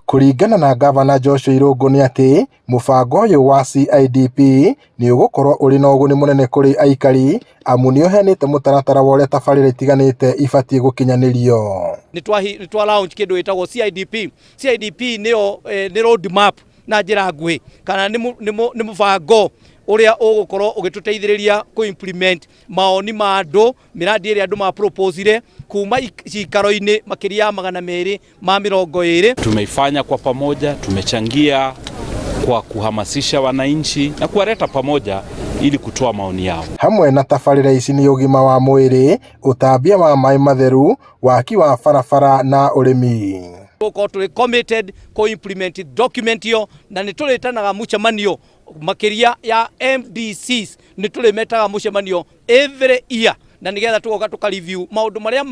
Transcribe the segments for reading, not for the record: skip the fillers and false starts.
Kũringana na Gavana Joshua Irungu nĩ atĩ mũbango ũyũ wa CIDP nĩ ũgũkorwo ũrĩ na ũguni mũnene kũrĩ aikari amu nĩ ũheanĩte mũtaratara wa ũrĩa tabarĩra itiganĩte ibatiĩ gũkinyanĩrio. Nĩ twa launch kĩndũ gĩtagwo CIDP. CIDP nĩ road map na njĩra nguhĩ kana nĩ mũbango ũrĩa ũgũkorwo ũgĩtũteithĩrĩria ku-implement maoni ma andũ, miradi ĩrĩa andũ ma-propose kuma cikaro-inĩ makĩria ya 220. Tumeifanya kwa pamoja, tumechangia kwa kuhamasisha wananchi na kuwaleta pamoja ili kutoa maoni yao. Hamwe na tabarĩra ici nĩ ũgima wa mwĩrĩ, ũtambia wa maĩ matheru, waki wa barabara na ũrĩmi. Tũrĩ committed ku-implement document yo na nĩ tũrĩtanaga mũcemanio makiria ya MDCs, nĩ tũrĩmetaga mũcemanio every year na nigetha tugoka tuka review maundu maria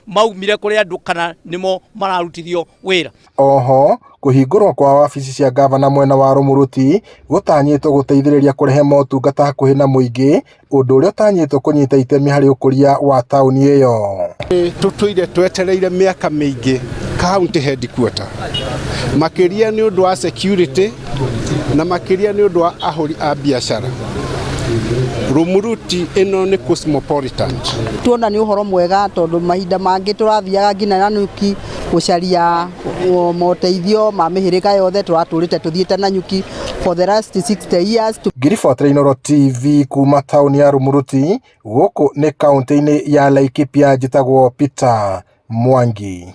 maumire kuri andu kana nimo mararutithio wira. Oho kuhingurwo kwa wabici cia gavana mwena wa Rumuruti gutanyitwo guteithĩrĩria kurehe motungata hakuhi na muingi, undu uria utanyitwo kunyita itemi hari ukuria wa tauni iyo. Tutuire twetereire miaka mingi county headquarter makiria ni undu wa security na makiria ni undu wa ahuri a biashara. Rumuruti ino ni cosmopolitan. Tuona ni uhoro mwega tondu mahinda mangi turathiaga ngina Nanyuki gucaria moteithio ma mihirika yothe turaturite tuthiite Nanyuki for the last 60 years. Ngiriboti Inooro TV kuma tauni ya Rumuruti guku ni kaunti-ini ya Laikipia, njitagwo Peter Mwangi.